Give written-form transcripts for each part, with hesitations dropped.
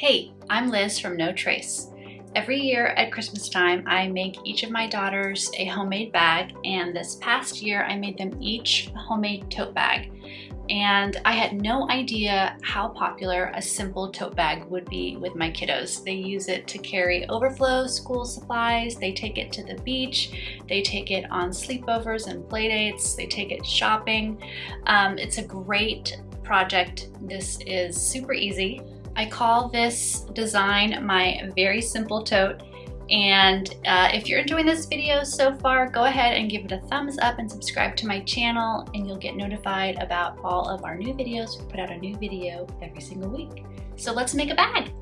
Hey, I'm Liz from No Trace. Every year at Christmas time, I make each of my daughters a homemade bag, and this past year I made them each a homemade tote bag. And I had no idea how popular a simple tote bag would be with my kiddos. They use it to carry overflow school supplies, they take it to the beach, they take it on sleepovers and play dates, they take it shopping. It's a great project. This is super easy. I call this design my very simple tote, and if you're enjoying this video so far, go ahead and give it a thumbs up and subscribe to my channel, and you'll get notified about all of our new videos. We put out a new video every single week. So let's make a bag.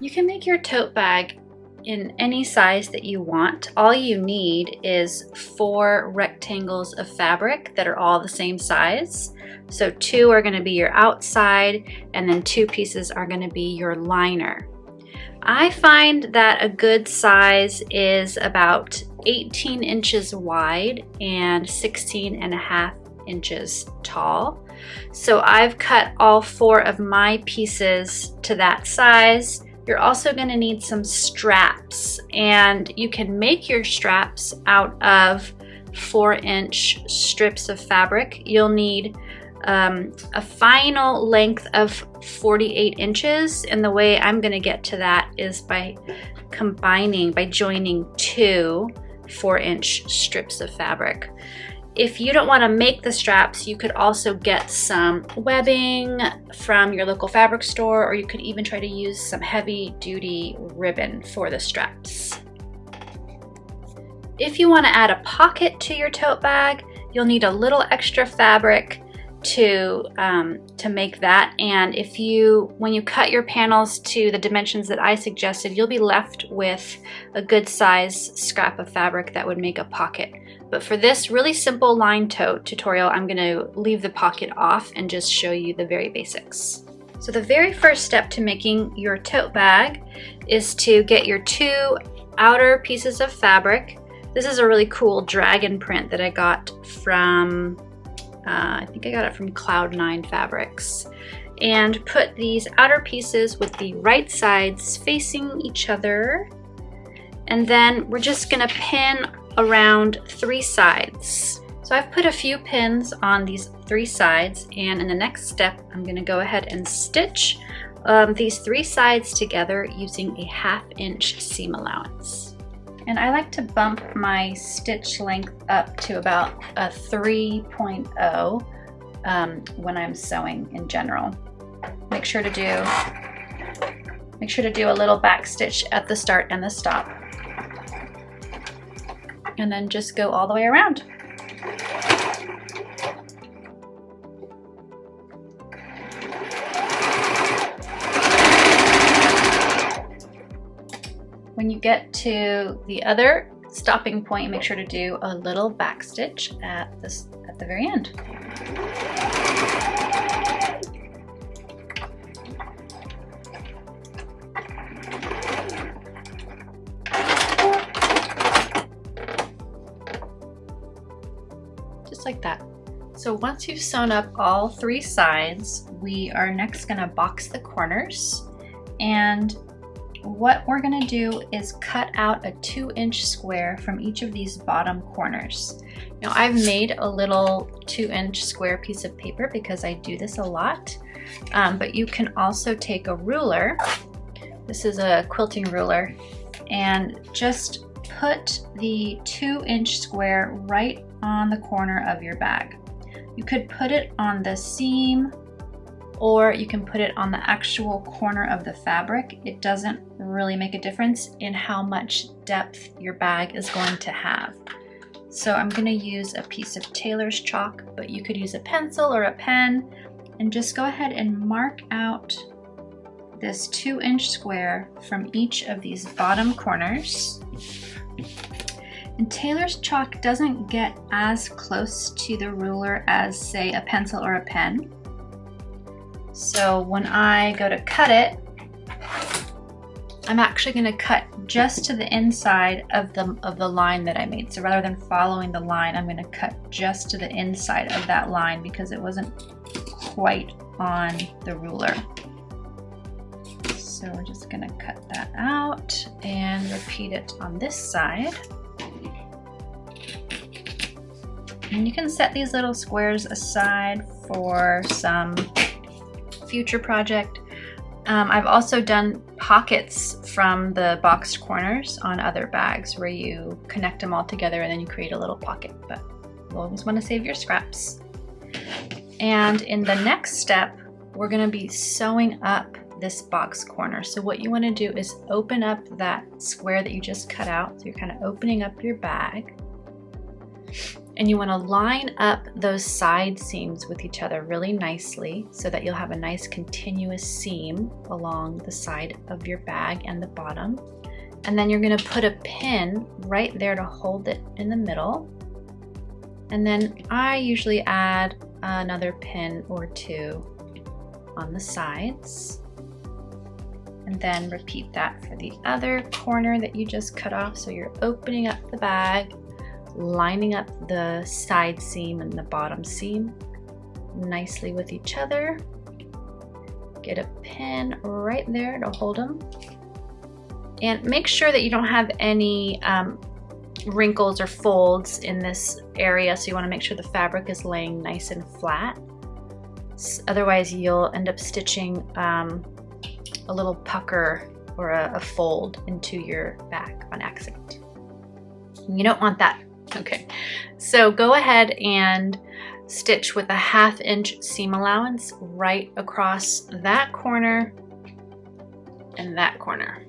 You can make your tote bag in any size that you want. All you need is 4 rectangles of fabric that are all the same size. So 2 are going to be your outside, and then 2 pieces are going to be your liner. I find that a good size is about 18 inches wide and 16.5 inches tall. So I've cut all 4 of my pieces to that size. You're also going to need some straps, and you can make your straps out of 4-inch strips of fabric. You'll need a final length of 48 inches, and the way I'm going to get to that is by joining 2 4-inch strips of fabric. If you don't want to make the straps, you could also get some webbing from your local fabric store, or you could even try to use some heavy-duty ribbon for the straps. If you want to add a pocket to your tote bag, you'll need a little extra fabric to make that. And when you cut your panels to the dimensions that I suggested, you'll be left with a good size scrap of fabric that would make a pocket. But for this really simple line tote tutorial, I'm going to leave the pocket off and just show you the very basics. So the very first step to making your tote bag is to get your 2 outer pieces of fabric. This is a really cool dragon print that I got from, I think I got it from Cloud9 Fabrics. And put these outer pieces with the right sides facing each other. And then we're just going to pin around 3 sides. So I've put a few pins on these 3 sides, and in the next step I'm going to go ahead and stitch these 3 sides together using a 1/2 inch seam allowance. And I like to bump my stitch length up to about a 3.0 when I'm sewing in general. Make sure to do a little back stitch at the start and the stop, and then just go all the way around. When you get to the other stopping point, make sure to do a little back stitch at the very end. Just like that. So once you've sewn up all 3 sides, we are next going to box the corners, and what we're going to do is cut out a 2-inch square from each of these bottom corners. Now I've made a little 2-inch square piece of paper because I do this a lot, but you can also take a ruler. This is a quilting ruler, and just put the 2-inch square right on the corner of your bag. You could put it on the seam, or you can put it on the actual corner of the fabric. It doesn't really make a difference in how much depth your bag is going to have. So I'm going to use a piece of tailor's chalk, but you could use a pencil or a pen, and just go ahead and mark out this 2-inch square from each of these bottom corners. And tailor's chalk doesn't get as close to the ruler as, say, a pencil or a pen. So when I go to cut it, I'm actually going to cut just to the inside of the line that I made. So rather than following the line, I'm going to cut just to the inside of that line because it wasn't quite on the ruler. So we're just going to cut that out and repeat it on this side. And you can set these little squares aside for some future project. I've also done pockets from the boxed corners on other bags where you connect them all together and then you create a little pocket, but you always want to save your scraps. And in the next step, we're going to be sewing up this box corner. So what you want to do is open up that square that you just cut out. So you're kind of opening up your bag. And you want to line up those side seams with each other really nicely so that you'll have a nice continuous seam along the side of your bag and the bottom. And then you're going to put a pin right there to hold it in the middle. And then I usually add another pin or two on the sides. And then repeat that for the other corner that you just cut off. So you're opening up the bag, lining up the side seam and the bottom seam nicely with each other. Get a pin right there to hold them. And make sure that you don't have any wrinkles or folds in this area, so you want to make sure the fabric is laying nice and flat. Otherwise you'll end up stitching a little pucker or a fold into your bag on accident. You don't want that. Okay, so go ahead and stitch with a 1/2 inch seam allowance right across that corner and that corner.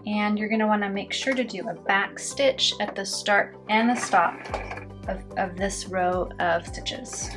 And you're going to want to make sure to do a back stitch at the start and the stop of this row of stitches.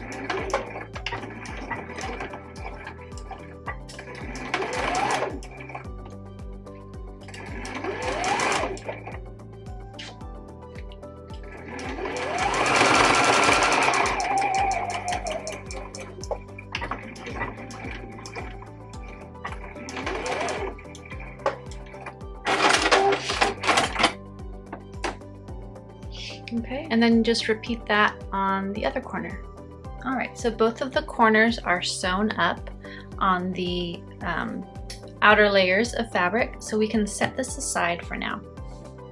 Okay, and then just repeat that on the other corner. All right, so both of the corners are sewn up on the outer layers of fabric, so we can set this aside for now.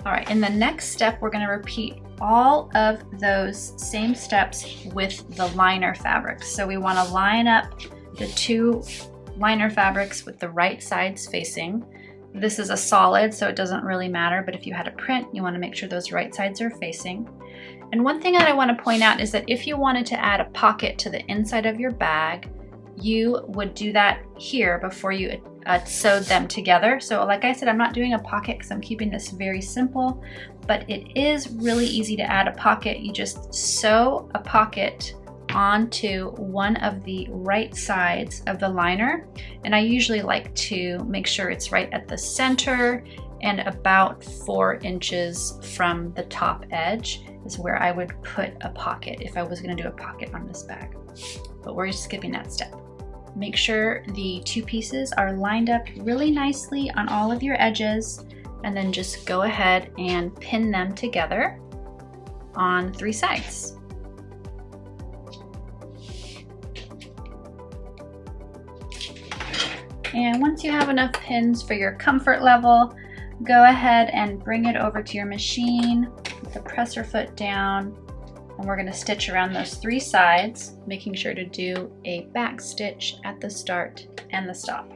All right, in the next step, we're going to repeat all of those same steps with the liner fabrics. So we want to line up the two liner fabrics with the right sides facing. This is a solid, so it doesn't really matter, but if you had a print, you want to make sure those right sides are facing. And one thing that I want to point out is that if you wanted to add a pocket to the inside of your bag, you would do that here before you sewed them together. So like I said, I'm not doing a pocket because I'm keeping this very simple, but it is really easy to add a pocket. You just sew a pocket onto one of the right sides of the liner, and I usually like to make sure it's right at the center and about 4 inches from the top edge is where I would put a pocket if I was going to do a pocket on this bag, but we're skipping that step. Make sure the two pieces are lined up really nicely on all of your edges, and then just go ahead and pin them together on 3 sides. And once you have enough pins for your comfort level, go ahead and bring it over to your machine with the presser foot down, and we're going to stitch around those 3 sides, making sure to do a back stitch at the start and the stop.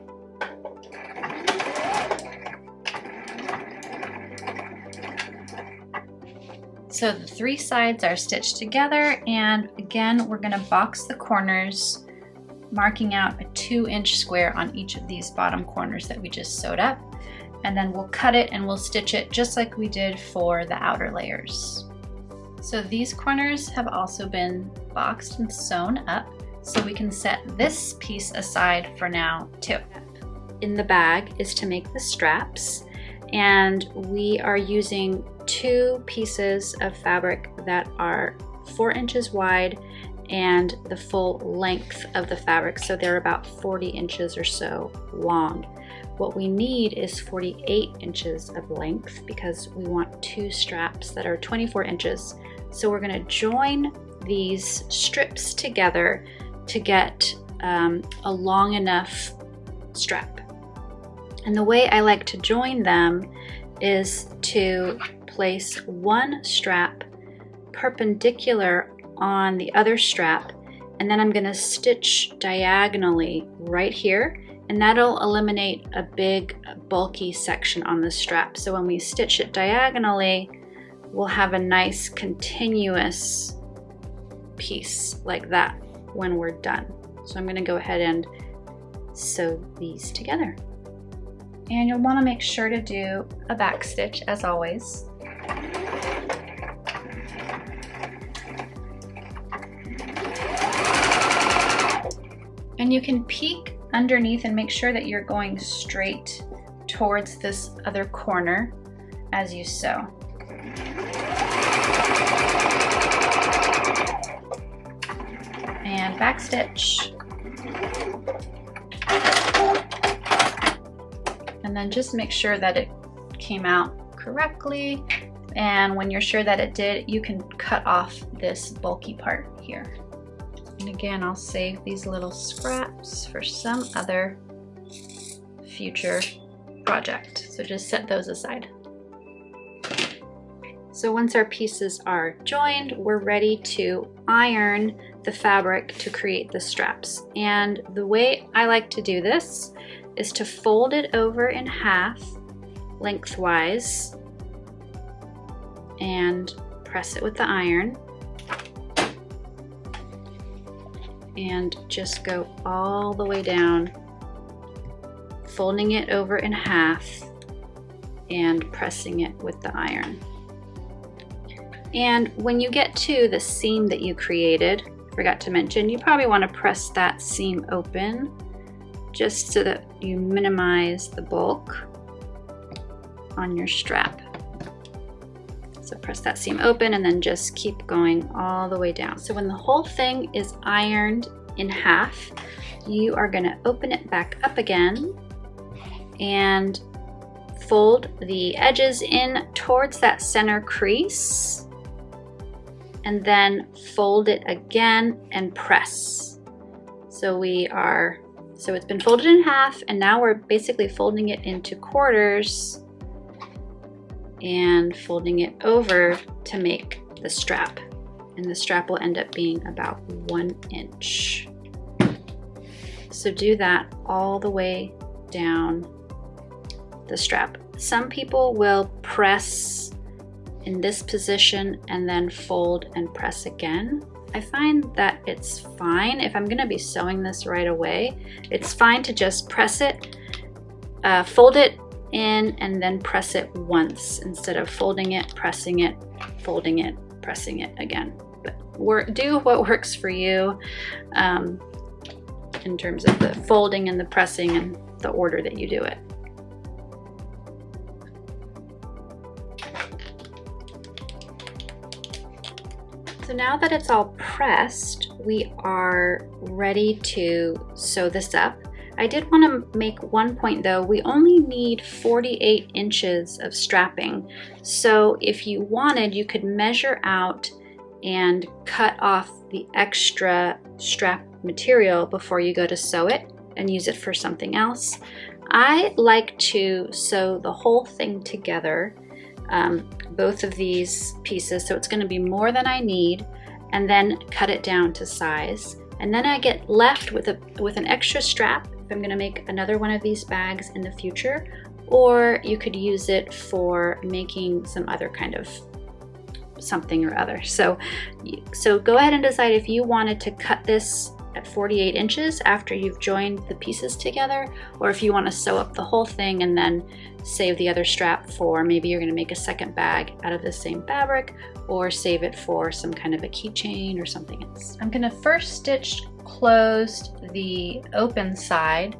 So the 3 sides are stitched together, and again we're going to box the corners, marking out a 2-inch square on each of these bottom corners that we just sewed up, and then we'll cut it and we'll stitch it just like we did for the outer layers. So these corners have also been boxed and sewn up, so we can set this piece aside for now too. In the bag is to make the straps, and we are using 2 pieces of fabric that are 4 inches wide and the full length of the fabric, so they're about 40 inches or so long. What we need is 48 inches of length because we want 2 straps that are 24 inches. So we're going to join these strips together to get a long enough strap. And the way I like to join them is to place one strap perpendicular on the other strap, and then I'm going to stitch diagonally right here, and that'll eliminate a big bulky section on the strap. So when we stitch it diagonally, we'll have a nice continuous piece like that when we're done. So I'm going to go ahead and sew these together. And you'll want to make sure to do a back stitch as always. And you can peek underneath and make sure that you're going straight towards this other corner as you sew. And back stitch. And then just make sure that it came out correctly. And when you're sure that it did, you can cut off this bulky part here. And again, I'll save these little scraps for some other future project. So just set those aside. So once our pieces are joined, we're ready to iron the fabric to create the straps. And the way I like to do this is to fold it over in half lengthwise and press it with the iron. And just go all the way down, folding it over in half and pressing it with the iron. And when you get to the seam that you created, forgot to mention, you probably want to press that seam open just so that you minimize the bulk on your strap. So press that seam open and then just keep going all the way down. So when the whole thing is ironed in half, you are going to open it back up again and fold the edges in towards that center crease, and then fold it again and press. So it's been folded in half, and now we're basically folding it into quarters and folding it over to make the strap. And the strap will end up being about 1 inch. So do that all the way down the strap. Some people will press in this position and then fold and press again. I find that it's fine if I'm gonna be sewing this right away. It's fine to just press it, fold it in, and then press it once instead of folding it, pressing it, folding it, pressing it again. But do what works for you in terms of the folding and the pressing and the order that you do it. So now that it's all pressed, we are ready to sew this up. I did want to make one point though. We only need 48 inches of strapping. So if you wanted, you could measure out and cut off the extra strap material before you go to sew it and use it for something else. I like to sew the whole thing together, both of these pieces, so it's going to be more than I need, and then cut it down to size. And then I get left with an extra strap if I'm going to make another one of these bags in the future, or you could use it for making some other kind of something or other. So go ahead and decide if you wanted to cut this at 48 inches after you've joined the pieces together, or if you want to sew up the whole thing and then save the other strap for maybe you're going to make a second bag out of the same fabric, or save it for some kind of a keychain or something else. I'm going to first stitch closed the open side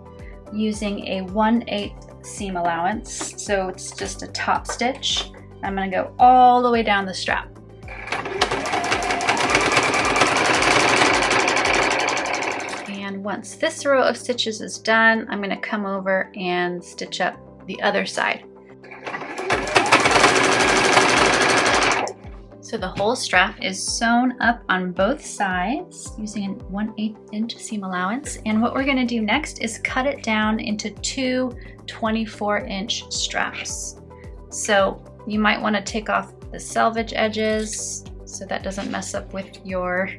using a 1/8 seam allowance, so it's just a top stitch. I'm going to go all the way down the strap. And then once this row of stitches is done, I'm going to come over and stitch up the other side. So the whole strap is sewn up on both sides using a 1/8 inch seam allowance. And what we're going to do next is cut it down into two 24-inch straps. So you might want to take off the selvage edges so that doesn't mess up with your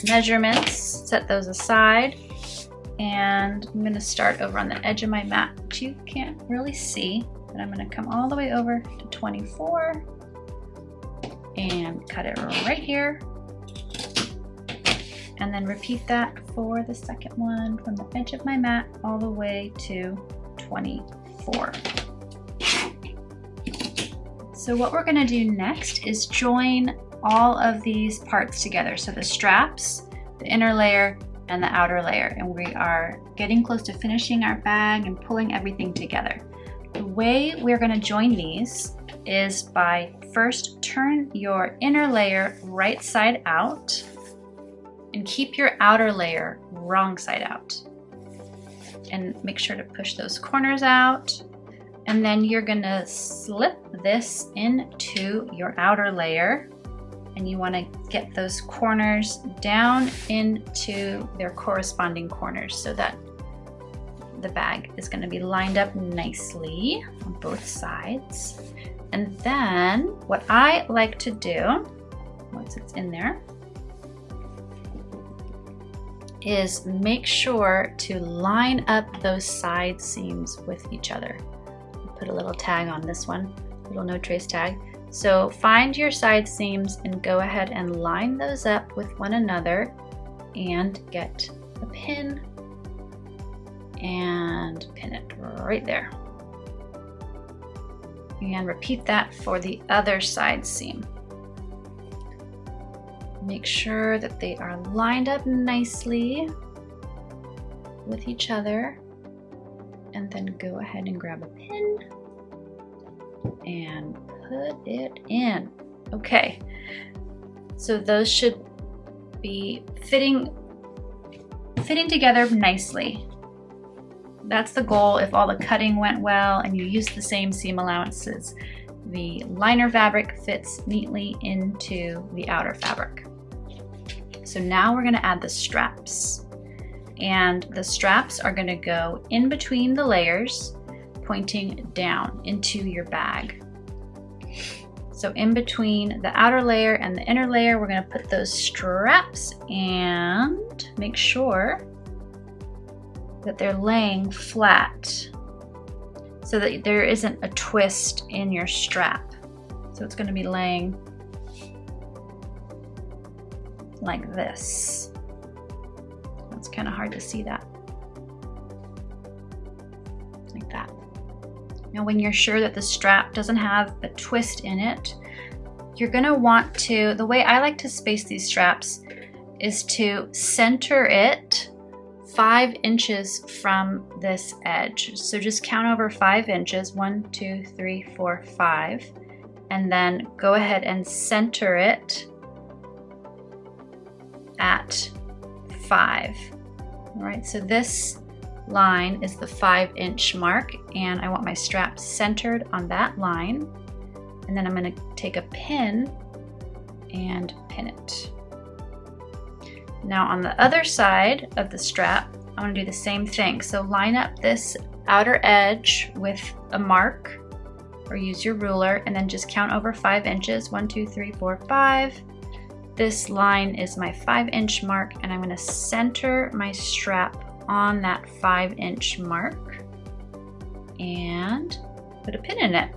measurements. Set those aside. And I'm going to start over on the edge of my mat, which you can't really see, but I'm going to come all the way over to 24 and cut it right here. And then repeat that for the second one from the edge of my mat all the way to 24. So what we're going to do next is join all of these parts together. So the straps, the inner layer, and the outer layer. And we are getting close to finishing our bag and pulling everything together. The way we're going to join these is by first turn your inner layer right side out and keep your outer layer wrong side out. And make sure to push those corners out. And then you're going to slip this into your outer layer. And you want to get those corners down into their corresponding corners so that the bag is going to be lined up nicely on both sides. And then what I like to do, once it's in there, is make sure to line up those side seams with each other. I'll put a little tag on this one, little no trace tag. So find your side seams and go ahead and line those up with one another and get a pin and pin it right there. And repeat that for the other side seam. Make sure that they are lined up nicely with each other, and then go ahead and grab a pin and put it in. Okay, so those should be fitting together nicely. That's the goal. If all the cutting went well and you use the same seam allowances, the liner fabric fits neatly into the outer fabric. So now we're going to add the straps. And the straps are going to go in between the layers, pointing down into your bag. So in between the outer layer and the inner layer, we're going to put those straps and make sure that they're laying flat so that there isn't a twist in your strap. So it's going to be laying like this. It's kind of hard to see that. Like that. Now when you're sure that the strap doesn't have a twist in it, you're going to want to, the way I like to space these straps is to center it 5 inches from this edge. So just count over 5 inches, 1, 2, 3, 4, 5, and then go ahead and center it at 5. All right, so this line is the 5-inch mark, and I want my strap centered on that line. And then I'm going to take a pin and pin it. Now on the other side of the strap, I'm going to do the same thing. So line up this outer edge with a mark, or use your ruler, and then just count over 5 inches. 1, 2, 3, 4, 5. This line is my 5-inch mark, and I'm going to center my strap on that 5-inch mark and put a pin in it.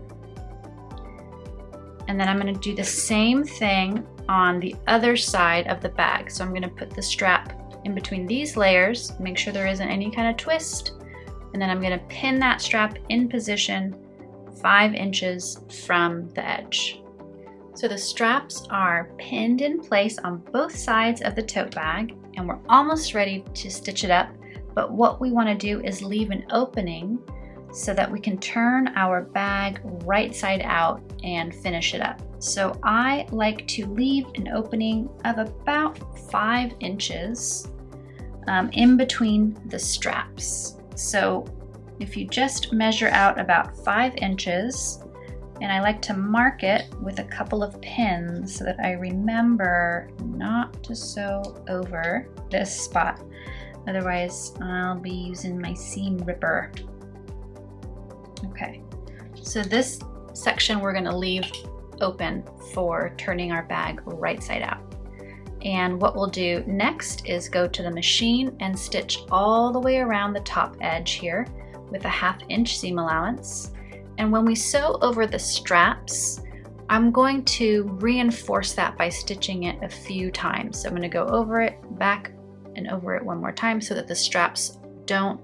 And then I'm going to do the same thing on the other side of the bag. So I'm going to put the strap in between these layers, make sure there isn't any kind of twist, and then I'm going to pin that strap in position 5 inches from the edge. So the straps are pinned in place on both sides of the tote bag, and we're almost ready to stitch it up. But what we want to do is leave an opening so that we can turn our bag right side out and finish it up. So I like to leave an opening of about 5 inches in between the straps. So if you just measure out about 5 inches, and I like to mark it with a couple of pins so that I remember not to sew over this spot. Otherwise, I'll be using my seam ripper. Okay, so this section we're gonna leave open for turning our bag right side out. And what we'll do next is go to the machine and stitch all the way around the top edge here with a 1/2 inch seam allowance. And when we sew over the straps, I'm going to reinforce that by stitching it a few times. So I'm going to go over it, back and over it one more time so that the straps don't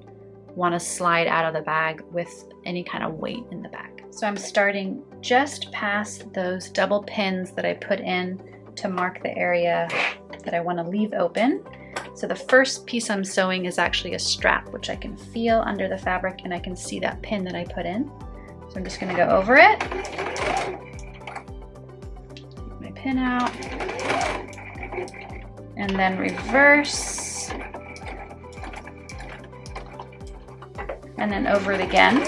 want to slide out of the bag with any kind of weight in the bag. So I'm starting just past those double pins that I put in to mark the area that I want to leave open. So the first piece I'm sewing is actually a strap, which I can feel under the fabric and I can see that pin that I put in. So I'm just going to go over it, take my pin out, and then reverse, and then over it again,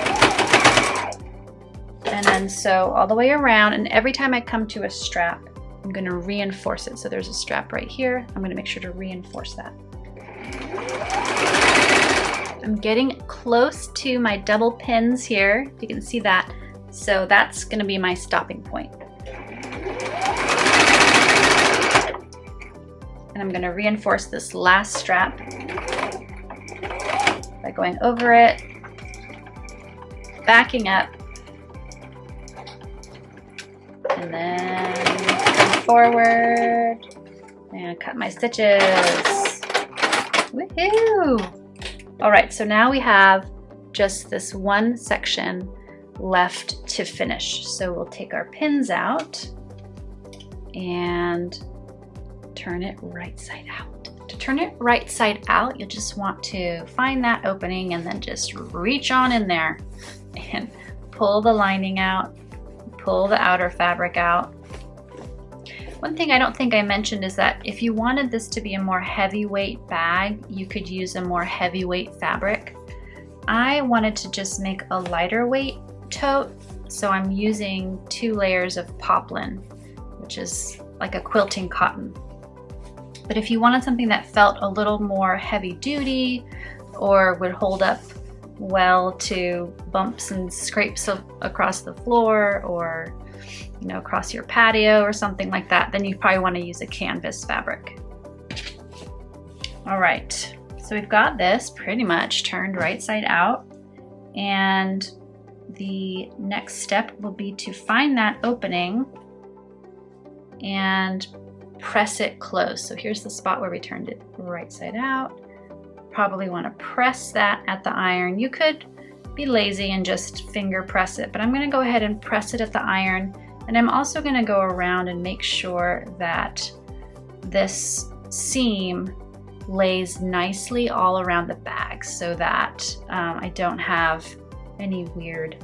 and then sew all the way around. And every time I come to a strap, I'm going to reinforce it. So there's a strap right here. I'm going to make sure to reinforce that. I'm getting close to my double pins here. You can see that. So that's going to be my stopping point. And I'm going to reinforce this last strap by going over it, backing up, and then come forward and cut my stitches. Woohoo! All right, so now we have just this one section left to finish. So we'll take our pins out and turn it right side out. To turn it right side out, you'll just want to find that opening and then just reach on in there and pull the lining out, pull the outer fabric out. One thing I don't think I mentioned is that if you wanted this to be a more heavyweight bag, you could use a more heavyweight fabric. I wanted to just make a lighter weight tote, so I'm using 2 layers of poplin, which is like a quilting cotton. But if you wanted something that felt a little more heavy duty or would hold up well to bumps and scrapes across the floor, or across your patio or something like that, then you probably want to use a canvas fabric. All right, so we've got this pretty much turned right side out, and the next step will be to find that opening and press it close. So here's the spot where we turned it right side out. Probably want to press that at the iron. You could be lazy and just finger press it, but I'm going to go ahead and press it at the iron. And I'm also going to go around and make sure that this seam lays nicely all around the bag so that I don't have any weird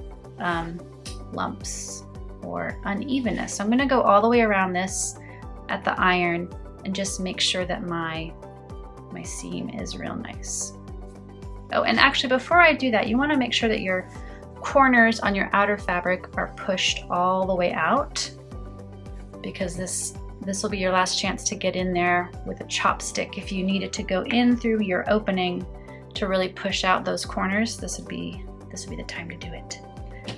lumps or unevenness. So I'm going to go all the way around this at the iron and just make sure that my seam is real nice. Oh, and actually before I do that, you want to make sure that your corners on your outer fabric are pushed all the way out, because this will be your last chance to get in there with a chopstick. If you needed to go in through your opening to really push out those corners, this would be the time to do it.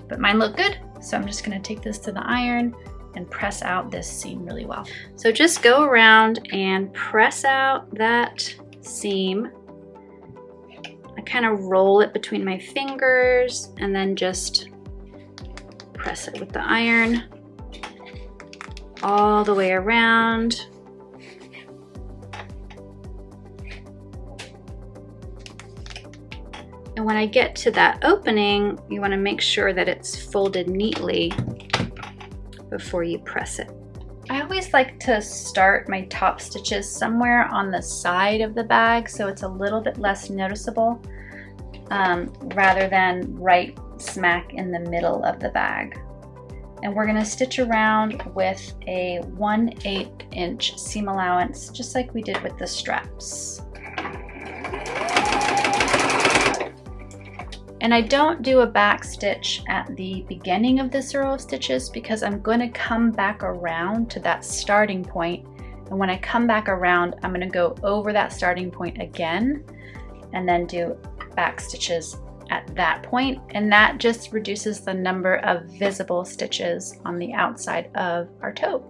But mine look good, so I'm just going to take this to the iron and press out this seam really well. So just go around and press out that seam. I kind of roll it between my fingers and then just press it with the iron all the way around. And when I get to that opening, you want to make sure that it's folded neatly before you press it. I always like to start my top stitches somewhere on the side of the bag so it's a little bit less noticeable, rather than right smack in the middle of the bag. And we're going to stitch around with a 1/8 inch seam allowance, just like we did with the straps. And I don't do a back stitch at the beginning of this row of stitches because I'm going to come back around to that starting point. And when I come back around, I'm going to go over that starting point again and then do back stitches at that point. And that just reduces the number of visible stitches on the outside of our tote.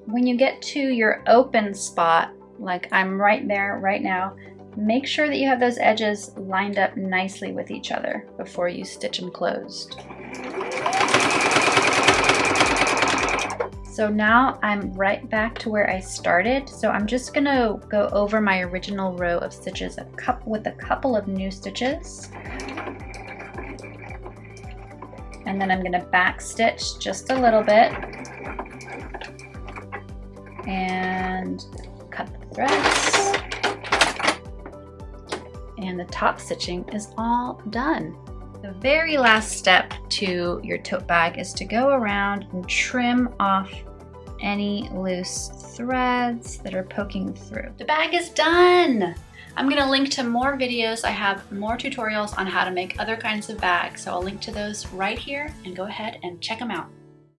When you get to your open spot, like I'm right there right now, make sure that you have those edges lined up nicely with each other before you stitch them closed. So now I'm right back to where I started. So I'm just gonna go over my original row of stitches with a couple of new stitches. And then I'm gonna back stitch just a little bit and cut the threads. And the top stitching is all done. The very last step to your tote bag is to go around and trim off any loose threads that are poking through. The bag is done! I'm gonna link to more videos. I have more tutorials on how to make other kinds of bags, so I'll link to those right here and go ahead and check them out.